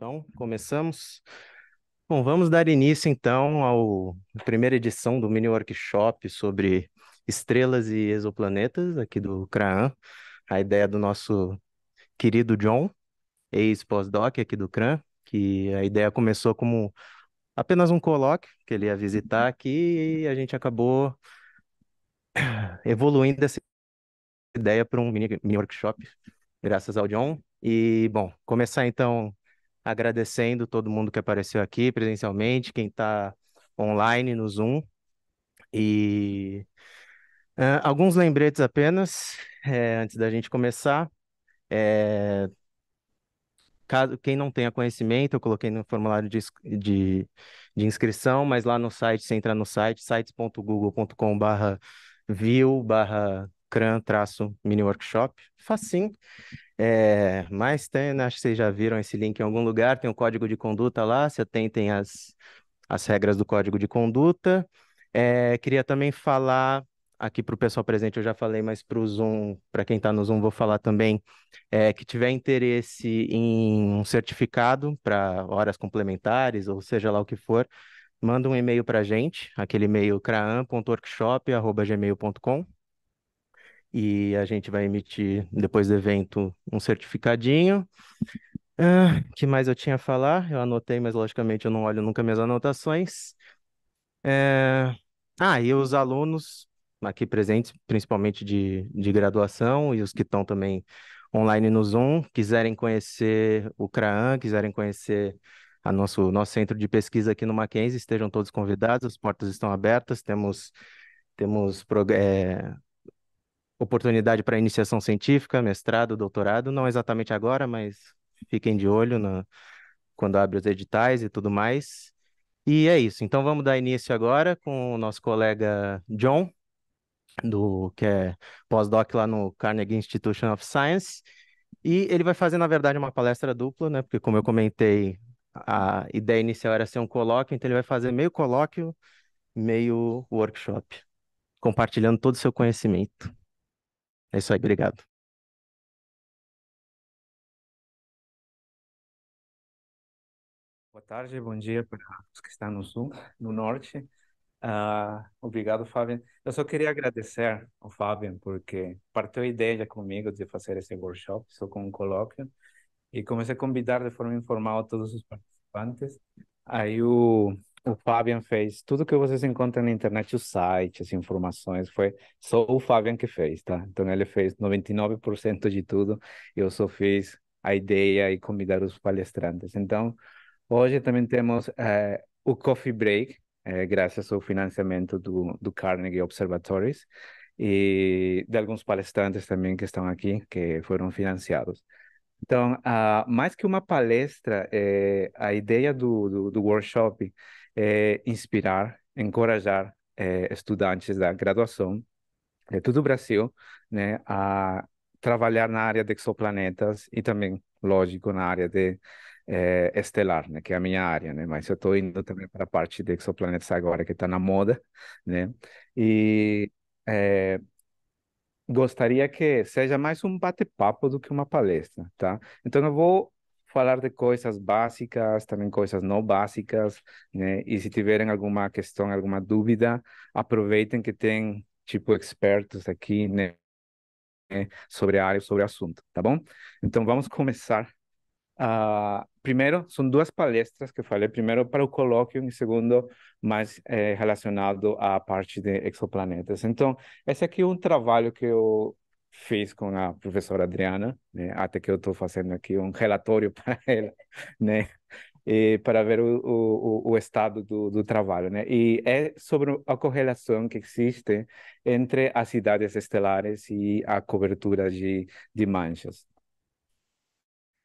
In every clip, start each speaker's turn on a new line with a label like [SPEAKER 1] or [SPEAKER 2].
[SPEAKER 1] Então, começamos. Bom, vamos dar início então à primeira edição do mini workshop sobre estrelas e exoplanetas aqui do CRAAN. A ideia do nosso querido John, ex-pós-doc aqui do CRAN, que a ideia começou como apenas um colóquio que ele ia visitar aqui e a gente acabou evoluindo essa ideia para um mini workshop, graças ao John. E, bom, começar então agradecendo todo mundo que apareceu aqui presencialmente, quem está online no Zoom. E alguns lembretes apenas, antes da gente começar. É, Caso quem não tenha conhecimento, eu coloquei no formulário de inscrição, mas lá no site, você entra no site, sites.google.com/view/cran-mini workshop, facinho. Mas tem, né, acho que vocês já viram esse link em algum lugar, tem o código de conduta lá, se atentem às regras do código de conduta. Queria também falar aqui para o pessoal presente, eu já falei, mas para o Zoom, para quem está no Zoom, vou falar também, que tiver interesse em um certificado para horas complementares, ou seja lá o que for, manda um e-mail para a gente, aquele e-mail craan.workshop@gmail.com, e a gente vai emitir, depois do evento, um certificadinho. Que mais eu tinha a falar? Eu anotei, mas logicamente eu não olho nunca minhas anotações. É, e os alunos aqui presentes, principalmente de graduação, e os que estão também online no Zoom, quiserem conhecer o CRAAN, quiserem conhecer nosso centro de pesquisa aqui no Mackenzie, estejam todos convidados, as portas estão abertas, temos oportunidade para iniciação científica, mestrado, doutorado, não exatamente agora, mas fiquem de olho quando abre os editais e tudo mais. E é isso. Então vamos dar início agora com o nosso colega John, que é pós-doc lá no Carnegie Institution of Science. E ele vai fazer, na verdade, uma palestra dupla, né? Porque, como eu comentei, a ideia inicial era ser um colóquio, então ele vai fazer meio colóquio, meio workshop, compartilhando todo o seu conhecimento. É isso aí, obrigado.
[SPEAKER 2] Boa tarde, bom dia para os que estão no Sul, no Norte. Obrigado, Fábio. Eu só queria agradecer ao Fábio porque partiu a ideia comigo de fazer esse workshop, só com um colóquio, e comecei a convidar de forma informal todos os participantes. Aí o Fabian fez tudo que vocês encontram na internet, o site, as informações, foi só o Fabian que fez, tá? Então ele fez 99% de tudo, eu só fiz a ideia e convidar os palestrantes. Então, hoje também temos o Coffee Break, graças ao financiamento do Carnegie Observatories e de alguns palestrantes também que estão aqui, que foram financiados. Então, mais que uma palestra, a ideia do workshop é inspirar, encorajar estudantes da graduação de todo o Brasil, né, a trabalhar na área de exoplanetas e também, lógico, na área de estelar, né, que é a minha área, né, mas eu estou indo também para a parte de exoplanetas agora, que está na moda, né, e eh, gostaria que seja mais um bate-papo do que uma palestra, tá? Então eu vou falar de coisas básicas, também coisas não básicas, né? E se tiverem alguma questão, alguma dúvida, aproveitem que tem tipo expertos aqui, né? Sobre a área, sobre o assunto, tá bom? Então vamos começar. Primeiro, são duas palestras que eu falei. Primeiro para o colóquio e segundo, mais relacionado à parte de exoplanetas. Então, esse aqui é um trabalho que eu fiz com a professora Adriana, né? Até que eu estou fazendo aqui um relatório para ela, né? E para ver o estado do trabalho, né? E é sobre a correlação que existe entre as cidades estelares e a cobertura de manchas.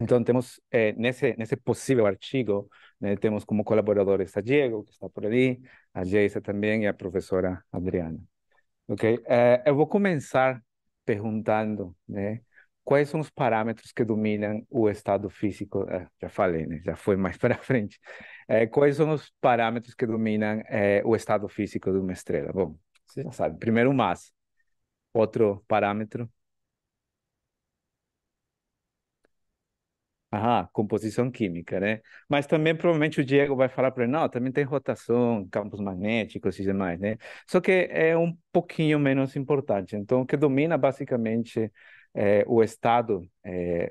[SPEAKER 2] Então, temos, nesse possível artigo, né, temos como colaboradores a Diego, que está por ali, a Geisa também e a professora Adriana. Ok? Eu vou começar perguntando, né, quais são os parâmetros que dominam o estado físico? Já falei, né? Já foi mais para frente. Quais são os parâmetros que dominam o estado físico de uma estrela? Bom, você já sabe. Primeiro, massa. Outro parâmetro, Composição química, né? Mas também provavelmente o Diego vai falar para ele, não, também tem rotação, campos magnéticos e demais, né? Só que é um pouquinho menos importante. Então, o que domina basicamente o estado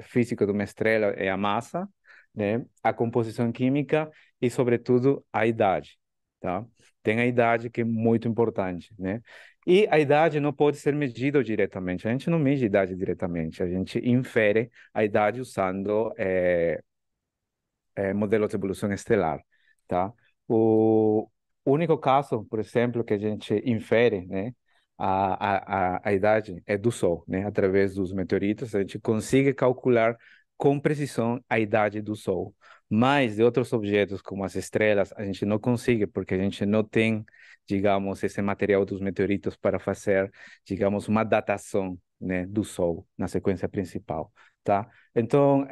[SPEAKER 2] físico de uma estrela é a massa, né? A composição química e, sobretudo, a idade, tá? Tem a idade que é muito importante, né? E a idade não pode ser medida diretamente. A gente não mede a idade diretamente, a gente infere a idade usando modelos de evolução estelar, tá? O único caso, por exemplo, que a gente infere, né, a idade é do Sol, né? Através dos meteoritos, a gente consegue calcular com precisão a idade do Sol. Mas de outros objetos, como as estrelas, a gente não consegue, porque a gente não tem, digamos, esse material dos meteoritos para fazer, digamos, uma datação, né, do Sol na sequência principal, tá? Então,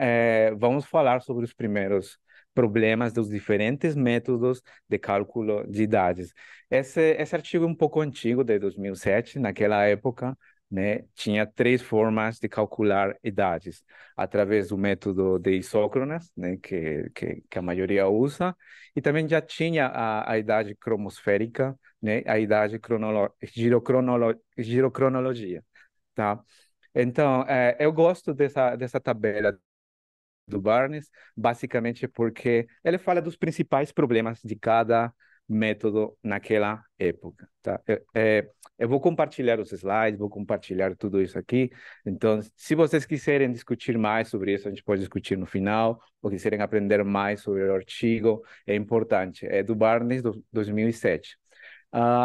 [SPEAKER 2] vamos falar sobre os primeiros problemas dos diferentes métodos de cálculo de idades. Esse artigo é um pouco antigo, de 2007. Naquela época, né, tinha três formas de calcular idades, através do método de isócronas, né, que a maioria usa, e também já tinha a idade cromosférica, né, a idade girocronologia, tá? Então, eu gosto dessa tabela do Barnes, basicamente porque ele fala dos principais problemas de cada método naquela época, tá? Eu vou compartilhar os slides, vou compartilhar tudo isso aqui. Então, se vocês quiserem discutir mais sobre isso, a gente pode discutir no final, ou quiserem aprender mais sobre o artigo, é importante. É do Barnes, do 2007.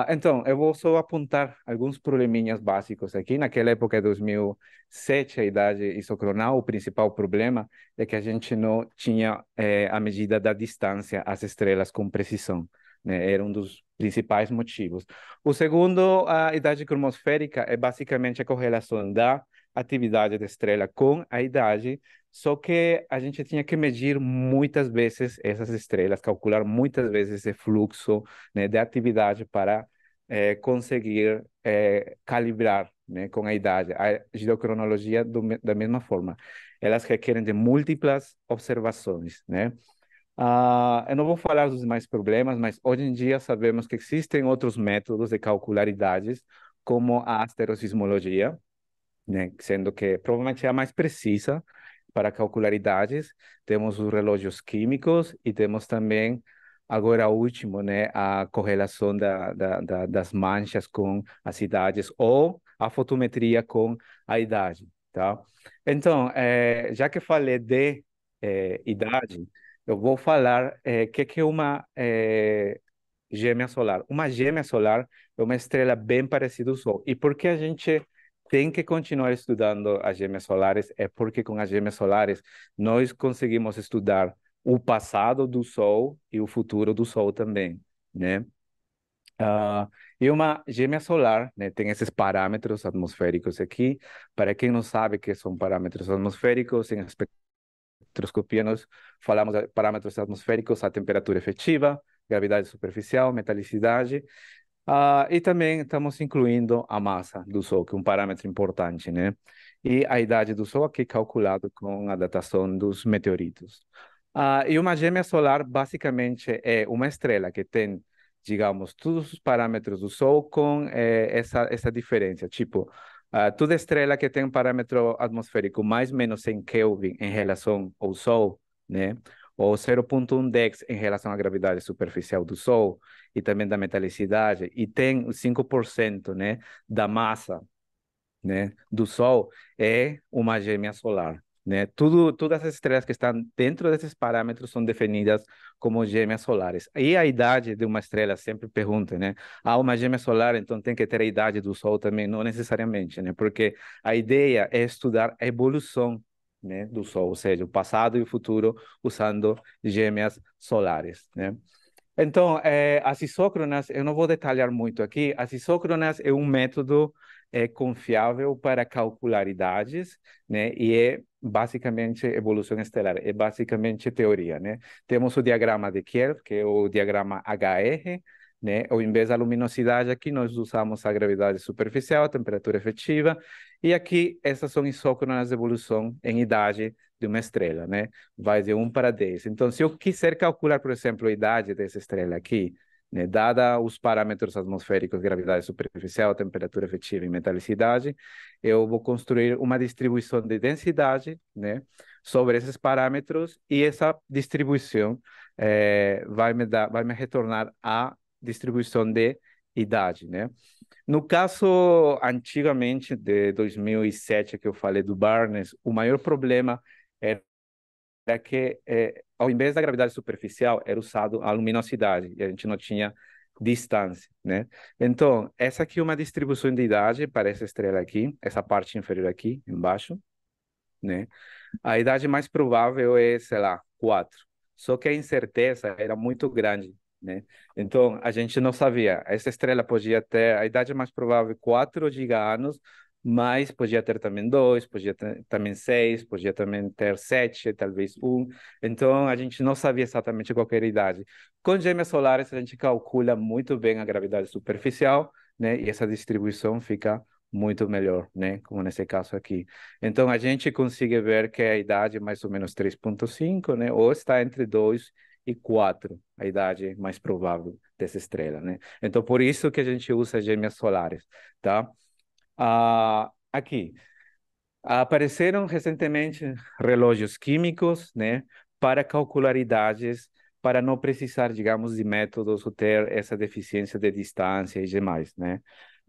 [SPEAKER 2] Então, eu vou só apontar alguns probleminhas básicos aqui. Naquela época, de 2007, a idade isocronal, o principal problema é que a gente não tinha a medida da distância às estrelas com precisão, né? Era um dos principais motivos. O segundo, a idade cromosférica, é basicamente a correlação da atividade da estrela com a idade, só que a gente tinha que medir muitas vezes essas estrelas, calcular muitas vezes esse fluxo, né, de atividade para conseguir calibrar, né, com a idade. A girocronologia da mesma forma. Elas requerem de múltiplas observações, né? Eu não vou falar dos demais problemas, mas hoje em dia sabemos que existem outros métodos de calcular idades, como a asterosismologia, né? Sendo que provavelmente é a mais precisa para calcular idades. Temos os relógios químicos e temos também, agora o último, né, a correlação das manchas com as idades ou a fotometria com a idade, tá? Então, já que falei de idade, eu vou falar que é uma gêmea solar. Uma gêmea solar é uma estrela bem parecida ao Sol. E por que a gente tem que continuar estudando as gêmeas solares? É porque com as gêmeas solares nós conseguimos estudar o passado do Sol e o futuro do Sol também, né? Ah, e uma gêmea solar, né, tem esses parâmetros atmosféricos aqui. Para quem não sabe o que são parâmetros atmosféricos, em espectroscopia nós falamos de parâmetros atmosféricos, a temperatura efetiva, gravidade superficial, metalicidade, e também estamos incluindo a massa do Sol, que é um parâmetro importante, né? E a idade do Sol aqui calculado com a datação dos meteoritos. E uma gêmea solar basicamente é uma estrela que tem, digamos, todos os parâmetros do Sol com essa diferença. Tipo, toda estrela que tem um parâmetro atmosférico mais ou menos 100 Kelvin em relação ao Sol, né? Ou 0,1 Dex em relação à gravidade superficial do Sol e também da metalicidade, e tem os 5%, né, da massa, né, do Sol, é uma gêmea solar, né? Todas as estrelas que estão dentro desses parâmetros são definidas como gêmeas solares. E a idade de uma estrela, sempre pergunta, né? Uma gêmea solar, então tem que ter a idade do Sol também? Não necessariamente, né? Porque a ideia é estudar a evolução, né, do Sol, ou seja, o passado e o futuro usando gêmeas solares, né? Então, as isócronas, eu não vou detalhar muito aqui, as isócronas é um método confiável para calcular idades, né? E é basicamente evolução estelar, é basicamente teoria, né? Temos o diagrama de Kerr, que é o diagrama HR, né? Ao invés da luminosidade, aqui nós usamos a gravidade superficial, a temperatura efetiva, e aqui essas são isócronas de evolução em idade de uma estrela, né? Vai de 1 para 10. Então, se eu quiser calcular, por exemplo, a idade dessa estrela aqui, né, dada os parâmetros atmosféricos, gravidade superficial, temperatura efetiva e metalicidade, eu vou construir uma distribuição de densidade, né, sobre esses parâmetros e essa distribuição vai me retornar a distribuição de idade, né? No caso, antigamente, de 2007, que eu falei do Barnes, o maior problema era que, ao invés da gravidade superficial, era usado a luminosidade, e a gente não tinha distância, né? Então, essa aqui é uma distribuição de idade para essa estrela aqui, essa parte inferior aqui, embaixo, né? A idade mais provável é, sei lá, 4. Só que a incerteza era muito grande, né? Então, a gente não sabia. Essa estrela podia ter, a idade mais provável, 4 giga-anos, mas podia ter também 2, podia ter também 6, podia também ter 7, talvez 1. Então, a gente não sabia exatamente qual era a idade. Com gêmeas solares, a gente calcula muito bem a gravidade superficial, né? E essa distribuição fica muito melhor, né? Como nesse caso aqui. Então, a gente consegue ver que a idade é mais ou menos 3,5, né? Ou está entre 2 e 4, a idade mais provável dessa estrela, né? Então, por isso que a gente usa gêmeas solares, tá? Aqui, apareceram recentemente relógios químicos, né? Para calcular idades, para não precisar, digamos, de métodos ou ter essa deficiência de distância e demais, né?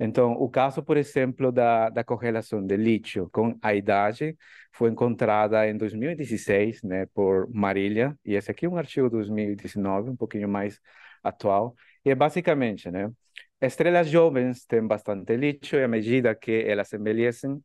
[SPEAKER 2] Então, o caso, por exemplo, da correlação de lítio com a idade foi encontrada em 2016, né, por Marília, e esse aqui é um artigo de 2019, um pouquinho mais atual, e é basicamente, né, estrelas jovens têm bastante lítio e à medida que elas envelhecem,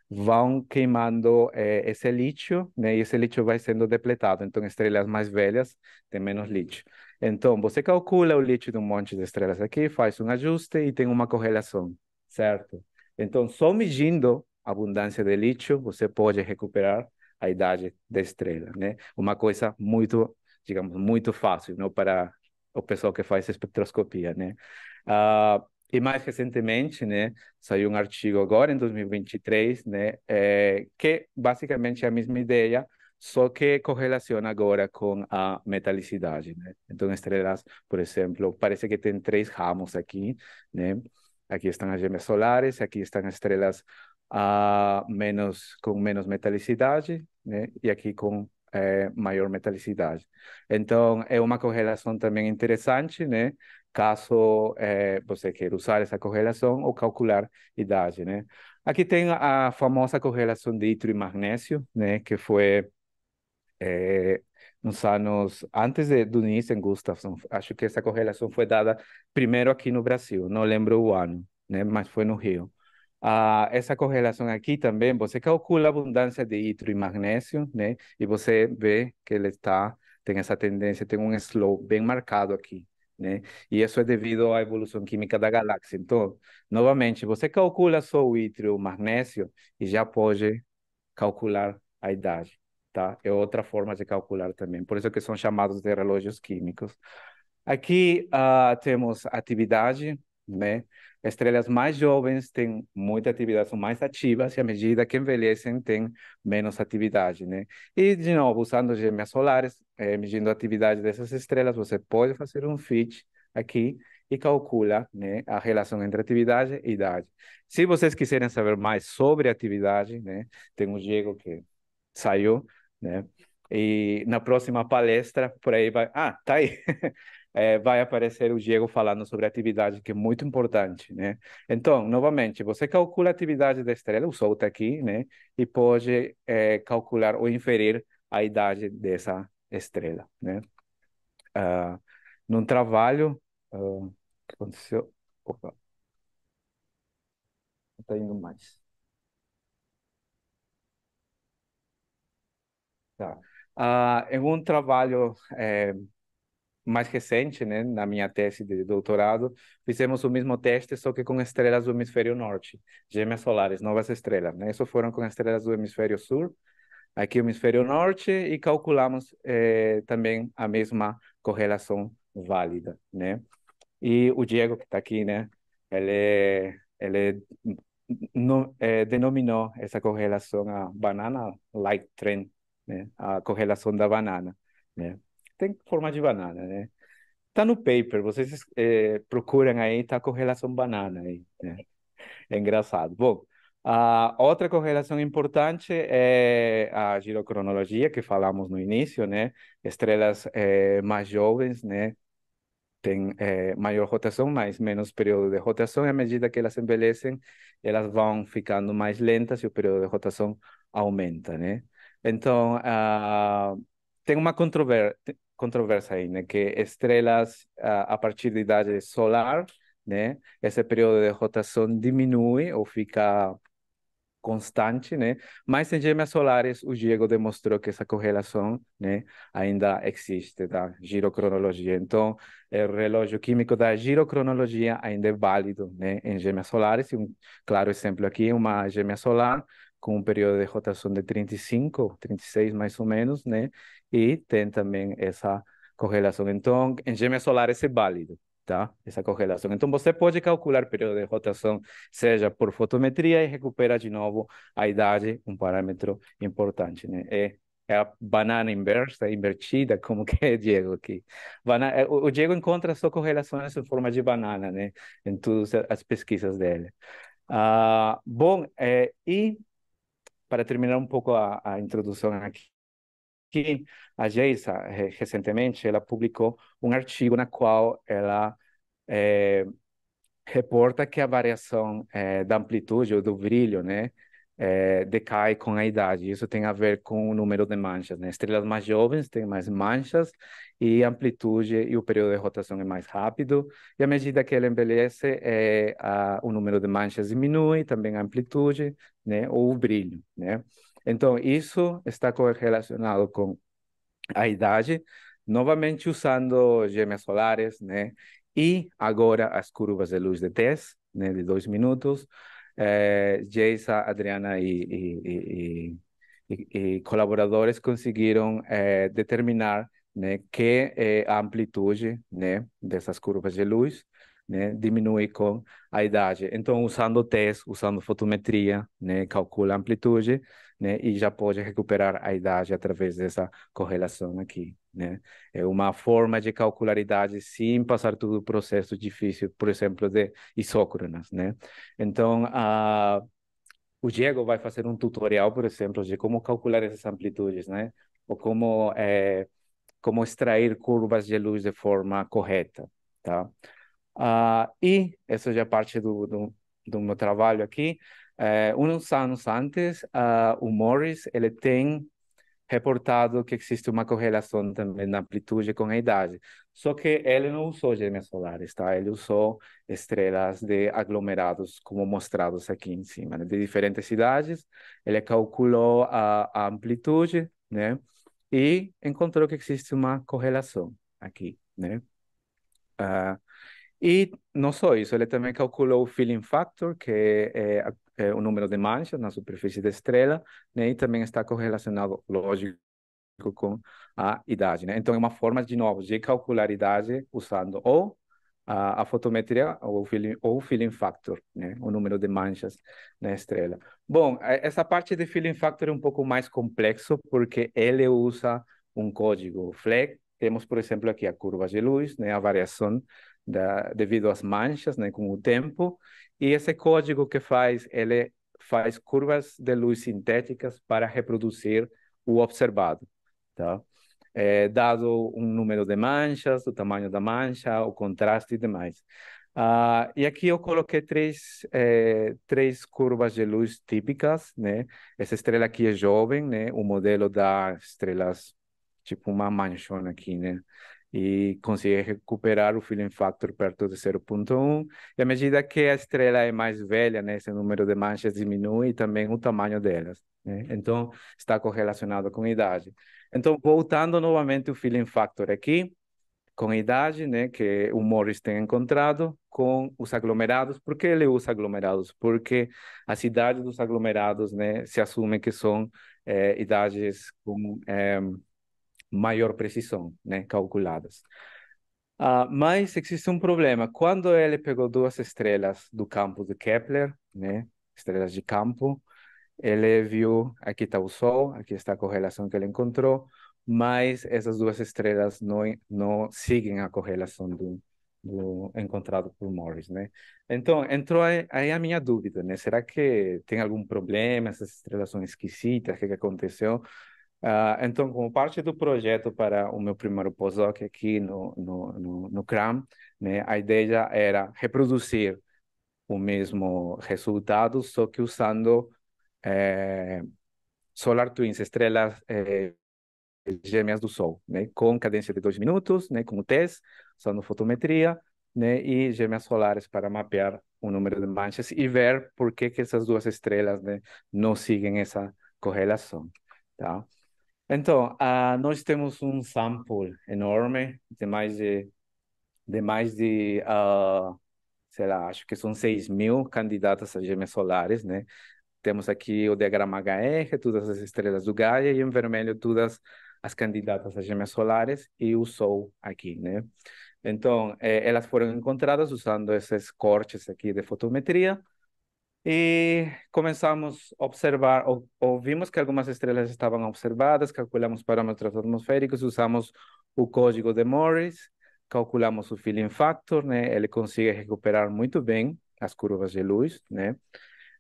[SPEAKER 2] vão queimando esse lítio, né, e esse lítio vai sendo depletado. Então, estrelas mais velhas têm menos lítio. Então, você calcula o lítio de um monte de estrelas aqui, faz um ajuste e tem uma correlação, certo? Então, só medindo a abundância de lítio, você pode recuperar a idade da estrela, né? Uma coisa muito, digamos, muito fácil, não para o pessoal que faz espectroscopia, né? E mais recentemente, né, saiu um artigo agora em 2023, né, que basicamente é a mesma ideia, só que correlaciona agora com a metalicidade, né? Então, estrelas, por exemplo, parece que tem 3 ramos aqui, né? Aqui estão as gêmeas solares, aqui estão as estrelas com menos metalicidade, né? E aqui com maior metalicidade. Então, é uma correlação também interessante, né? Caso você queira usar essa correlação ou calcular idade, né? Aqui tem a famosa correlação de ítrio e magnésio, né? Que foi nos anos antes do Nielsen Gustafsson. Acho que essa correlação foi dada primeiro aqui no Brasil, não lembro o ano, né? Mas foi no Rio. Essa correlação aqui também, você calcula a abundância de ítrio e magnésio, né? E você vê que ele tem essa tendência, tem um slope bem marcado aqui, né? E isso é devido à evolução química da galáxia. Então, novamente, você calcula só o ítrio e o magnésio e já pode calcular a idade, tá? É outra forma de calcular também. Por isso que são chamados de relógios químicos. Aqui temos atividade, né? Estrelas mais jovens têm muita atividade, são mais ativas, e à medida que envelhecem, têm menos atividade, né? E, de novo, usando gêmeas solares, medindo a atividade dessas estrelas, você pode fazer um fit aqui e calcula, né, a relação entre atividade e idade. Se vocês quiserem saber mais sobre atividade, né, tem um Diego que saiu, né? E na próxima palestra, por aí vai. Ah, tá aí. Vai aparecer o Diego falando sobre atividade, que é muito importante, né? Então, novamente, você calcula a atividade da estrela, o Sol está aqui, né? E pode calcular ou inferir a idade dessa estrela, né? Ah, Num trabalho, que aconteceu. Opa, não está indo mais. Tá. Em um trabalho mais recente, né, na minha tese de doutorado, fizemos o mesmo teste, só que com estrelas do hemisfério norte, gêmeas solares, novas estrelas, né? Isso foram com estrelas do hemisfério sul, aqui o hemisfério norte, e calculamos também a mesma correlação válida, né? E o Diego, que está aqui, né, ele denominou essa correlação a banana light trend, né? A correlação da banana, né? Tem forma de banana, né? Tá no paper, vocês procuram aí, tá a correlação banana aí, né? É engraçado. Bom, a outra correlação importante é a girocronologia, que falamos no início, né? Estrelas mais jovens, né? Tem maior rotação, mas menos período de rotação, e à medida que elas envelhecem, elas vão ficando mais lentas e o período de rotação aumenta, né? Então, tem uma controvérsia aí, né? Que estrelas a partir de idade solar, né? Esse período de rotação diminui ou fica constante, né? Mas em gêmeas solares, o Diego demonstrou que essa correlação, né, ainda existe, da girocronologia. Então, o relógio químico da girocronologia ainda é válido, né, em gêmeas solares. E um claro exemplo aqui, uma gêmea solar com um período de rotação de 35, 36 mais ou menos, né? E tem também essa correlação. Então, em gêmeas solares é válido. Tá? Essa correlação. Então, você pode calcular o período de rotação seja por fotometria e recupera de novo a idade, um parâmetro importante, né? É a banana inversa, invertida, como que é Diego aqui. O Diego encontra só correlações em forma de banana, né? Em todas as pesquisas dele. Bom, e para terminar um pouco a introdução aqui, a Geisa, recentemente, ela publicou um artigo na qual ela reporta que a variação da amplitude ou do brilho, né, decai com a idade. Isso tem a ver com o número de manchas, né? Estrelas mais jovens têm mais manchas e a amplitude e o período de rotação é mais rápido. E à medida que ela envelhece, o número de manchas diminui, também a amplitude, né, ou o brilho, né? Então, isso está correlacionado com a idade, novamente usando gêmeas solares, né? E agora as curvas de luz de teste, né? De 2 minutos. Geisa, Adriana e colaboradores conseguiram determinar, né, que a amplitude, né, dessas curvas de luz, né, diminui com a idade. Então, usando teste, usando fotometria, né, calcula a amplitude, né, e já pode recuperar a idade através dessa correlação aqui, né? É uma forma de calcular a idade sem passar todo o processo difícil, por exemplo, de isócronas, né? Então, o Diego vai fazer um tutorial, por exemplo, de como calcular essas amplitudes, né? Ou como extrair curvas de luz de forma correta, tá? E essa já é parte do meu trabalho aqui. Uns anos antes, o Morris, ele tem reportado que existe uma correlação também na amplitude com a idade. Só que ele não usou gêmeas solares, tá? Ele usou estrelas de aglomerados, como mostrados aqui em cima, né? De diferentes idades. Ele calculou a amplitude, né? E encontrou que existe uma correlação aqui, né? E não só isso, ele também calculou o filling factor, que é o número de manchas na superfície da estrela, né? E também está correlacionado, lógico, com a idade, né? Então, é uma forma, de novo, de calcular a idade usando ou a fotometria ou o filling factor, né? O número de manchas na estrela. Bom, essa parte de filling factor é um pouco mais complexo, porque ele usa um código FLEG. Temos, por exemplo, aqui a curva de luz, né? A variação devido às manchas, né? Com o tempo. E esse código que faz, ele faz curvas de luz sintéticas para reproduzir o observado, tá? Dado um número de manchas, o tamanho da mancha, o contraste e demais. E aqui eu coloquei três curvas de luz típicas, né? Essa estrela aqui é jovem, né? O modelo dá estrelas tipo uma manchona aqui, né? E consegue recuperar o filling factor perto de 0,1. E à medida que a estrela é mais velha, né? Esse número de manchas diminui e também o tamanho delas, né? Então, está correlacionado com a idade. Então, voltando novamente o filling factor aqui, com a idade, né, que o Morris tem encontrado, com os aglomerados. Por que ele usa aglomerados? Porque as idades dos aglomerados, né, se assume que são idades com maior precisão, né, calculadas. Mas existe um problema. Quando ele pegou duas estrelas do campo de Kepler, né, estrelas de campo. Ele viu, aqui está o Sol, aqui está a correlação que ele encontrou, mas essas duas estrelas não seguem a correlação do encontrado por Morris, né? Então, entrou aí a minha dúvida, né? Será que tem algum problema? Essas estrelas são esquisitas? O que que aconteceu? Então, como parte do projeto para o meu primeiro pós-doc aqui no CRAM, né, a ideia era reproduzir o mesmo resultado, só que usando Solar Twins, estrelas gêmeas do Sol, né, com cadência de 2 minutos, né, com o TESS, usando fotometria, né, e gêmeas solares para mapear o número de manchas e ver por que que essas duas estrelas, né, não seguem essa correlação, tá? Então, nós temos um sample enorme de mais de sei lá, acho que são 6.000 candidatas a gêmeas solares, né? Temos aqui o diagrama HR, todas as estrelas do Gaia, e em vermelho todas as candidatas a gêmeas solares e o Sol aqui, né? Então, elas foram encontradas usando esses cortes aqui de fotometria, e começamos a observar, ouvimos que algumas estrelas estavam observadas, calculamos parâmetros atmosféricos, usamos o código de Morris, calculamos o filling factor, né? Ele consegue recuperar muito bem as curvas de luz, né?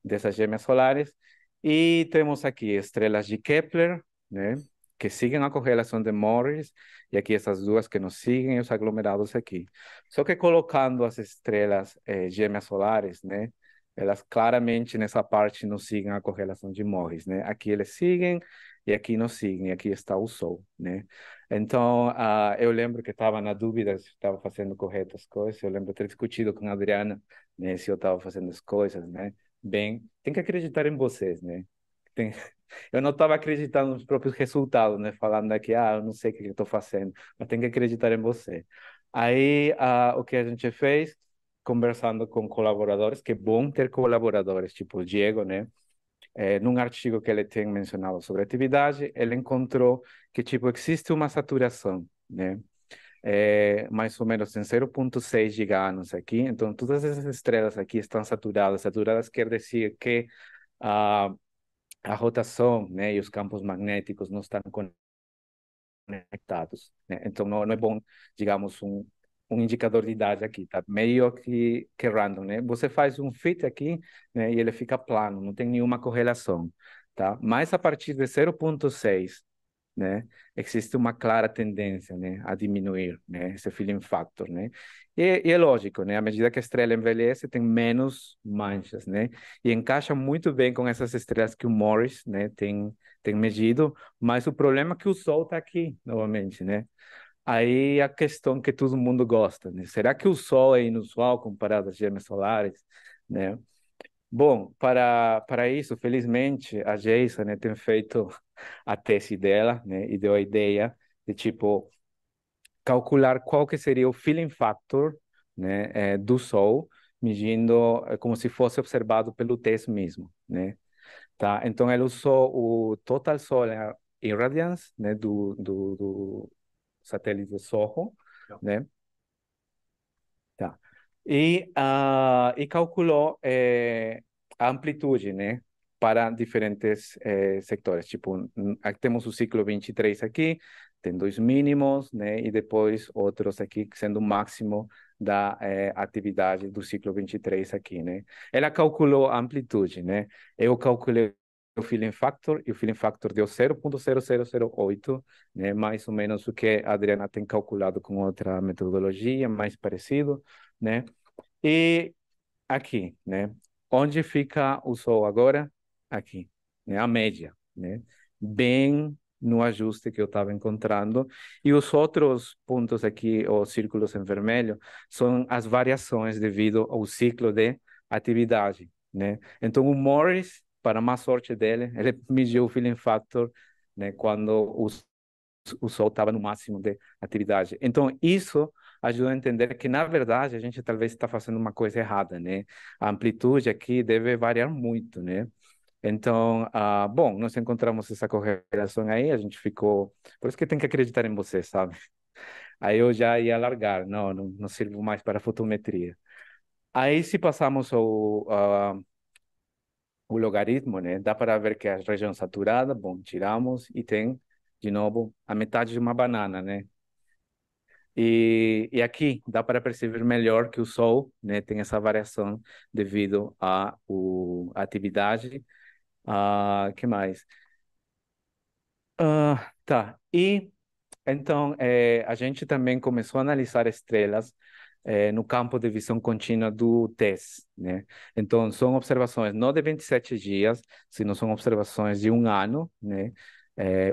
[SPEAKER 2] Dessas gêmeas solares. E temos aqui estrelas de Kepler, né? Que siguen a correlação de Morris, e aqui essas duas que nos seguem, os aglomerados aqui. Só que colocando as estrelas gêmeas solares, né? Elas claramente nessa parte não seguem a correlação de Morris, né? Aqui eles seguem e aqui não seguem, aqui está o Sol, né? Então, eu lembro que estava na dúvida se estava fazendo correto as coisas, eu lembro ter discutido com a Adriana, né, se eu estava fazendo as coisas, né? Bem, tem que acreditar em vocês, né? Tem... Eu não estava acreditando nos próprios resultados, né? Falando aqui, eu não sei o que eu estou fazendo, mas tem que acreditar em você. Aí, o que a gente fez? Conversando com colaboradores, que é bom ter colaboradores, tipo o Diego, né? Num artigo que ele tem mencionado sobre atividade, ele encontrou que, tipo, existe uma saturação, né? Mais ou menos em 0,6 giganos aqui. Então, todas essas estrelas aqui estão saturadas. Saturadas quer dizer que a, a rotação, né, e os campos magnéticos não estão conectados, né? Então, não é bom, digamos, um indicador de idade aqui, tá? Meio que random, né? Você faz um fit aqui, né, e ele fica plano, não tem nenhuma correlação, tá? Mas a partir de 0,6, né? Existe uma clara tendência, né, a diminuir, né, esse filling factor, né? E é lógico, né? À medida que a estrela envelhece, tem menos manchas, né? E encaixa muito bem com essas estrelas que o Morris, né, tem medido, mas o problema é que o Sol está aqui, novamente, né? Aí a questão que todo mundo gosta, né? Será que o Sol é inusual comparado às gêmeas solares, né? Bom, para isso, felizmente, a Jason, né, tem feito a tese dela, né, e deu a ideia de, tipo, calcular qual que seria o filling factor, né, do Sol, medindo como se fosse observado pelo teste mesmo, né, tá? Então, ele usou o Total Solar Irradiance, né, do satélite SOHO, né, tá. E calculou a amplitude, né, para diferentes sectores. Tipo, aqui temos o ciclo 23 aqui, tem dois mínimos, né, e depois outros aqui, sendo o máximo da atividade do ciclo 23 aqui, né. Ela calculou a amplitude, né. Eu calculei o filling factor, e o filling factor deu 0,0008, né, mais ou menos o que a Adriana tem calculado com outra metodologia, mais parecido, né? E aqui, né? Onde fica o Sol agora? Aqui, né? A média, né? Bem no ajuste que eu estava encontrando. E os outros pontos aqui, os círculos em vermelho, são as variações devido ao ciclo de atividade, né? Então, o Morris, para má sorte dele, ele mediu o filling factor, né? Quando o Sol estava no máximo de atividade. Então, isso ajuda a entender que, na verdade, a gente talvez está fazendo uma coisa errada, né? A amplitude aqui deve variar muito, né? Então, bom, nós encontramos essa correlação aí, a gente ficou... Por isso que tem que acreditar em você, sabe? Aí eu já ia largar, não sirvo mais para fotometria. Aí, se passamos o logaritmo, né? Dá para ver que a região saturada, bom, tiramos e tem, de novo, a metade de uma banana, né? E aqui dá para perceber melhor que o Sol, né, tem essa variação devido à atividade. Que mais? Tá. E então, a gente também começou a analisar estrelas no campo de visão contínua do TESS, né? Então, são observações não de 27 dias, sino são observações de um ano, né?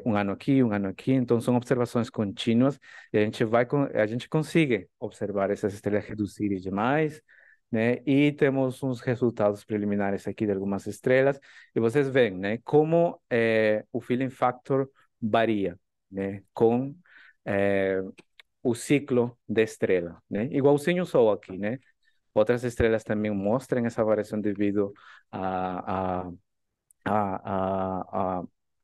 [SPEAKER 2] Um ano aqui, um ano aqui. Então, são observações contínuas e a gente consegue observar essas estrelas reduzirem demais, né? E temos uns resultados preliminares aqui de algumas estrelas e vocês veem, né? Como o filling factor varia, né? Com é, o ciclo da estrela, né? Igualzinho o Sol aqui, né? Outras estrelas também mostram essa variação devido a, a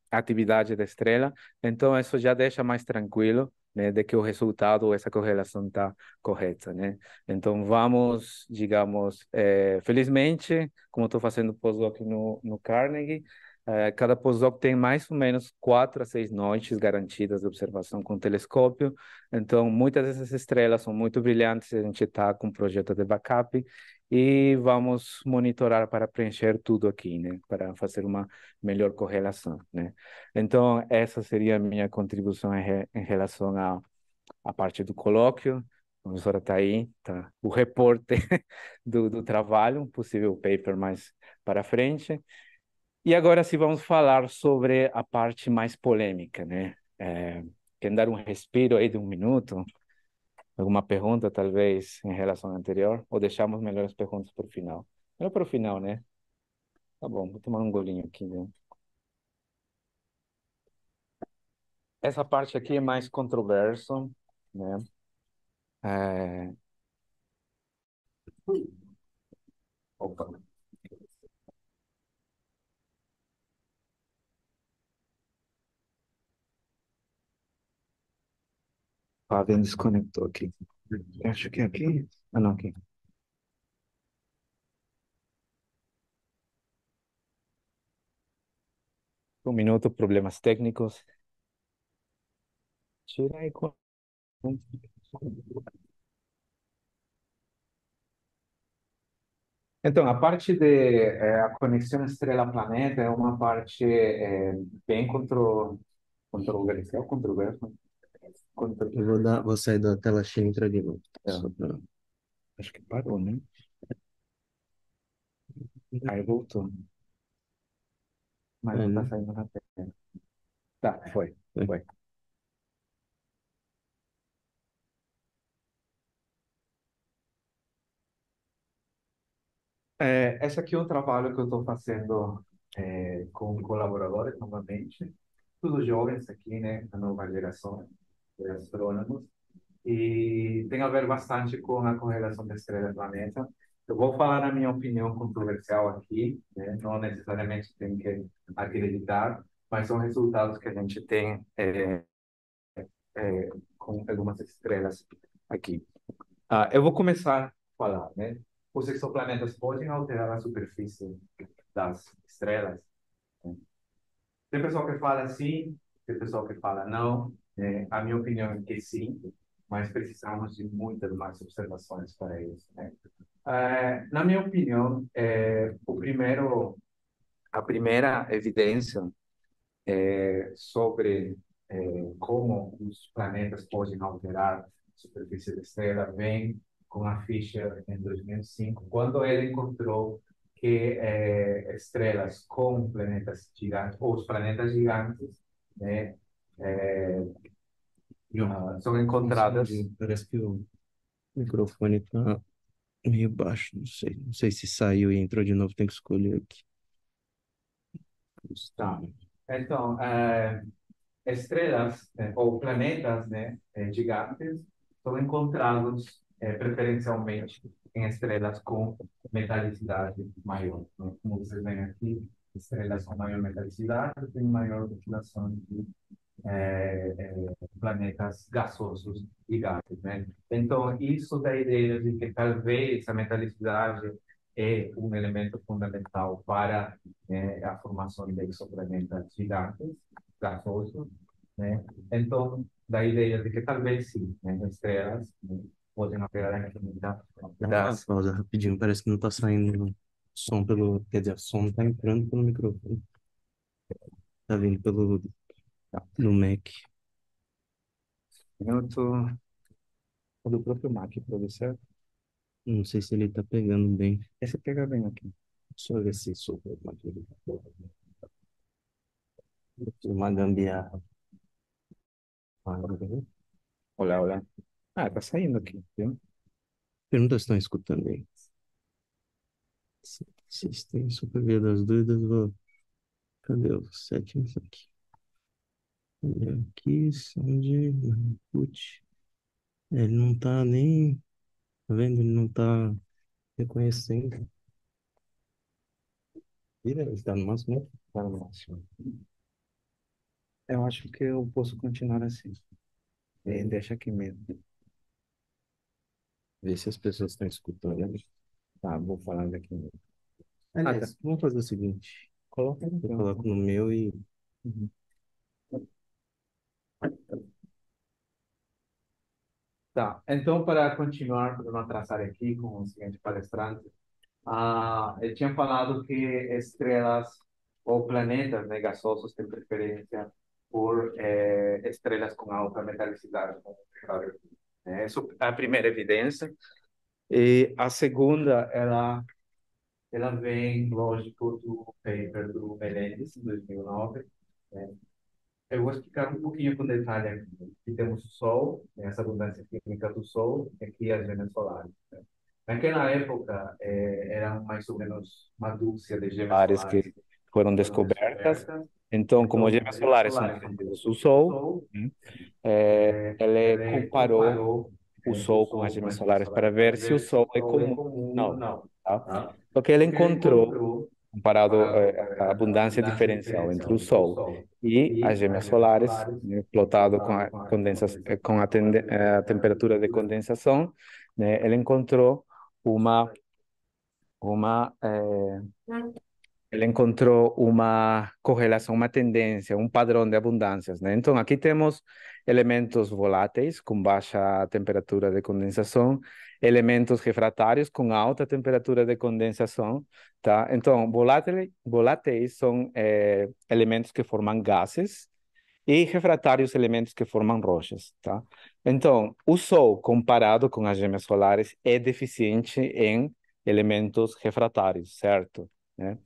[SPEAKER 2] atividade da estrela. Então, isso já deixa mais tranquilo, né, de que o resultado, essa correlação está correta, né? Então, vamos, digamos, felizmente, como estou fazendo pós-doc no Carnegie, cada pós-doc tem mais ou menos 4 a 6 noites garantidas de observação com telescópio. Então, muitas dessas estrelas são muito brilhantes, a gente está com um projeto de backup e vamos monitorar para preencher tudo aqui, né? Para fazer uma melhor correlação, né? Então, essa seria a minha contribuição em relação à parte do colóquio. A professora está aí, tá? O reporte do trabalho, um possível paper mais para frente. E agora sim vamos falar sobre a parte mais polêmica, né? Quer dar um respiro aí de 1 minuto? Alguma pergunta, talvez, em relação à anterior? Ou deixamos melhores perguntas para o final? Melhor para o final, né? Tá bom, vou tomar um golinho aqui, né? Essa parte aqui é mais controverso, né? É... Opa, Fabian desconectou aqui. Acho que é aqui. Ah, não, aqui. 1 minuto, problemas técnicos. Tira aí. Então, a parte de a conexão estrela-planeta é uma parte bem controversial, controversa.
[SPEAKER 1] Vou sair da tela cheia e entrar de novo.
[SPEAKER 2] É, acho que parou, né? Aí voltou, mas
[SPEAKER 1] É,
[SPEAKER 2] não tá
[SPEAKER 1] né?
[SPEAKER 2] saindo na tela. Tá, foi,
[SPEAKER 1] É.
[SPEAKER 2] foi. Esse aqui é um trabalho que eu estou fazendo com colaboradores, novamente, todos jovens aqui, né, a nova geração de astrônomos, e tem a ver bastante com a correlação da estrela e planeta. Eu vou falar a minha opinião controversial aqui, né, não necessariamente tem que acreditar, mas são resultados que a gente tem com algumas estrelas aqui. Eu vou começar a falar, né? Os exoplanetas podem alterar a superfície das estrelas? Tem pessoal que fala sim, tem pessoal que fala não. A minha opinião é que sim, mas precisamos de muitas mais observações para isso, né? Na minha opinião, a primeira evidência sobre como os planetas podem alterar a superfície da estrela vem com a Fisher em 2005, quando ele encontrou que estrelas com planetas gigantes, ou os planetas gigantes, né, eh, são encontradas.
[SPEAKER 1] Parece que o microfone tá meio baixo, não sei. Não sei se saiu e entrou de novo, tem que escolher aqui.
[SPEAKER 2] Tá. Então, estrelas ou planetas, né, gigantes são encontrados preferencialmente em estrelas com metalicidade maior, né? Como vocês veem aqui, estrelas com maior metalicidade têm maior população de planetas gasosos e gases, né? Então, isso dá a ideia de que talvez a metalicidade é um elemento fundamental para a formação de exoplanetas gigantes, gasosos, né? Então, da ideia de que talvez sim, né, estrelas, né, podem operar a infinidade
[SPEAKER 1] Dá uma pausa rapidinho, parece que não tá saindo som pelo. Quer dizer, o som tá entrando pelo microfone. Tá vindo pelo no Mac.
[SPEAKER 2] minuto do próprio Mac, professor.
[SPEAKER 1] Não sei se ele tá pegando bem.
[SPEAKER 2] Esse pega bem aqui.
[SPEAKER 1] Deixa eu ver se sou uma gambiarra.
[SPEAKER 2] Olha, olha. Ah, tá saindo aqui, viu?
[SPEAKER 1] Pergunta se estão escutando aí. Se vocês têm super via das dúvidas, vou. Cadê o settings aqui? Olha aqui, onde input. Ele não tá nem. Tá vendo? Ele não tá reconhecendo. Vira, ele tá no máximo, né?
[SPEAKER 2] Tá no máximo. Eu acho que eu posso continuar assim. Deixa aqui mesmo.
[SPEAKER 1] Ver se as pessoas estão escutando, né?
[SPEAKER 2] Tá, vou falar daqui mesmo.
[SPEAKER 1] Aliás, vamos fazer o seguinte.
[SPEAKER 2] Coloca aí,
[SPEAKER 1] Eu
[SPEAKER 2] então.
[SPEAKER 1] coloco no meu e.
[SPEAKER 2] Uhum. Tá, então para continuar, para não atrasar aqui com o seguinte palestrante, eu tinha falado que estrelas ou planetas, né, gasosos têm preferência por estrelas com alta metalicidade, como o Mercúrio, né? Essa é a primeira evidência. E a segunda, ela vem, lógico, do paper do Menendez, em 2009, né? Eu vou explicar um pouquinho com detalhe aqui. Aqui temos o Sol, né, essa abundância química do Sol, e aqui as gemas solares, né? Naquela época, eram mais ou menos uma dúzia de gemas solares que foram descobertas. Então, como gemas solares são parecidas ao Sol, né, ele comparou o Sol com as gemas solares para ver se o Sol é comum ou não. Tá? Só que ele encontrou, comparado a abundância diferencial entre o Sol e as gêmeas solares, né, plotado com a a temperatura de condensação, né, ele encontrou uma ele encontrou uma correlação, uma tendência, um padrão de abundâncias, né? Então, aqui temos elementos voláteis com baixa temperatura de condensação, elementos refratários com alta temperatura de condensação, tá? Então, voláteis são elementos que formam gases e refratários elementos que formam rochas, tá? Então, o Sol, comparado com as gêmeas solares, é deficiente em elementos refratários, certo? Né?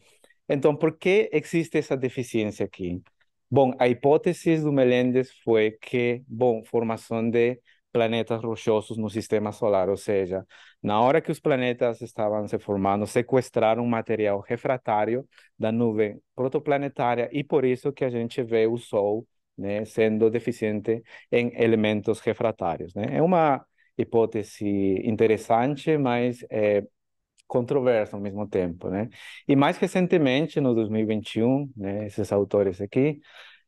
[SPEAKER 2] Então, por que existe essa deficiência aqui? Bom, a hipótese do Melendez foi que, bom, formação de planetas rochosos no sistema solar, ou seja, na hora que os planetas estavam se formando, sequestraram material refratário da nuvem protoplanetária e por isso que a gente vê o Sol, né, sendo deficiente em elementos refratários, né? É uma hipótese interessante, mas controversa ao mesmo tempo, né? E mais recentemente, no 2021, né, esses autores aqui,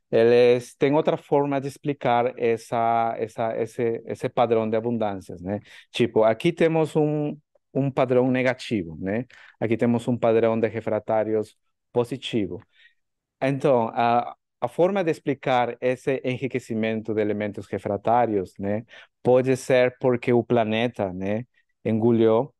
[SPEAKER 2] eles têm outra forma de explicar esse padrão de abundâncias, né? Tipo, aqui temos um padrão negativo, né? Aqui temos um padrão de refratários positivo. Então, a forma de explicar esse enriquecimento de elementos refratários, né, pode ser porque o planeta, né, engoliu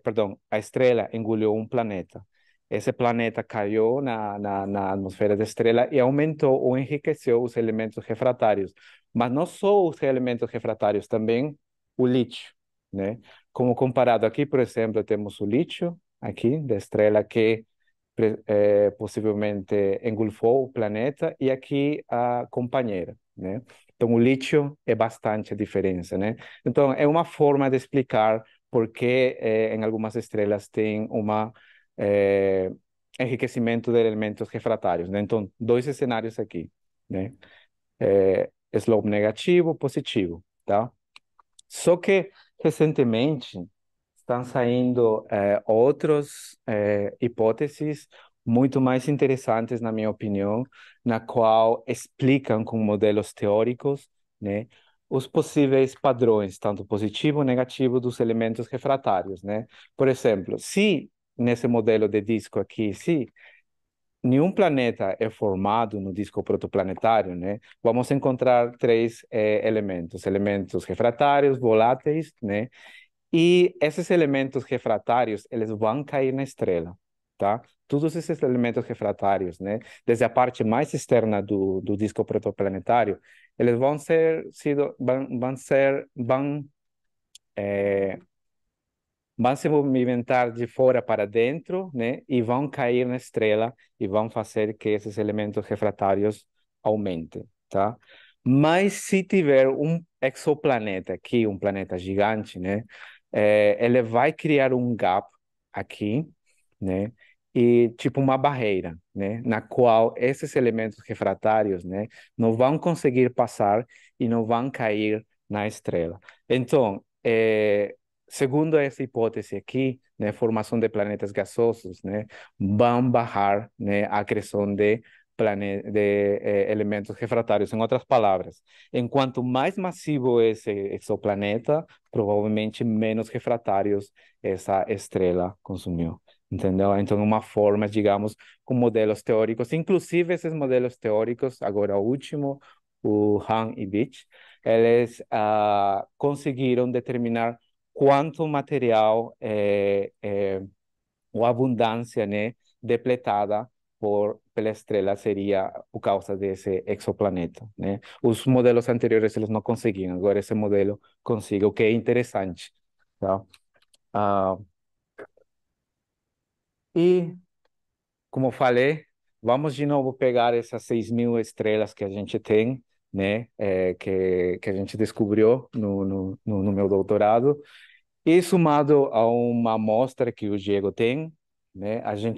[SPEAKER 2] perdão, a estrela engoliu um planeta. Esse planeta caiu na atmosfera da estrela e aumentou ou enriqueceu os elementos refratários. Mas não só os elementos refratários, também o lítio, né? Como comparado aqui, por exemplo, temos o lítio aqui da estrela que possivelmente engolfou o planeta e aqui a companheira, né? Então, o lítio é bastante a diferença, né? Então, é uma forma de explicar por que em algumas estrelas tem eh, enriquecimento de elementos refratários, né? Então, dois cenários aqui, né? Slope negativo, positivo, tá? Só que, recentemente, estão saindo outras hipóteses muito mais interessantes, na minha opinião, na qual explicam com modelos teóricos, né, os possíveis padrões, tanto positivo ou negativo, dos elementos refratários, né? Por exemplo, se nesse modelo de disco aqui, se nenhum planeta é formado no disco protoplanetário, né? Vamos encontrar três elementos refratários, voláteis, né? E esses elementos refratários, eles vão cair na estrela, tá? Todos esses elementos refratários, né? Desde a parte mais externa do disco protoplanetário, eles vão se movimentar de fora para dentro, né? E vão cair na estrela e vão fazer que esses elementos refratários aumentem, tá? Mas se tiver um exoplaneta aqui, um planeta gigante, né? Ele vai criar um gap aqui, né? E tipo uma barreira, né? Na qual esses elementos refratários, né? Não vão conseguir passar e não vão cair na estrela. Então, segundo essa hipótese aqui, né, formação de planetas gasosos, né, vão barrar, né, a acreção de elementos refratários. Em outras palavras, enquanto mais massivo esse exoplaneta, provavelmente menos refratários essa estrela consumiu. Entendeu? Então, uma forma, digamos, com modelos teóricos, inclusive esses modelos teóricos, agora o último, o Han e Beach, eles conseguiram determinar quanto material ou abundância, né, depletada pela estrela seria por causa desse exoplaneta, né? Os modelos anteriores eles não conseguiam, agora esse modelo consegue, o que é interessante, tá? Ah, e, como falei, vamos de novo pegar essas 6.000 estrelas que a gente tem, né, que a gente descobriu no meu doutorado. E somado a uma amostra que o Diego tem, né, a gente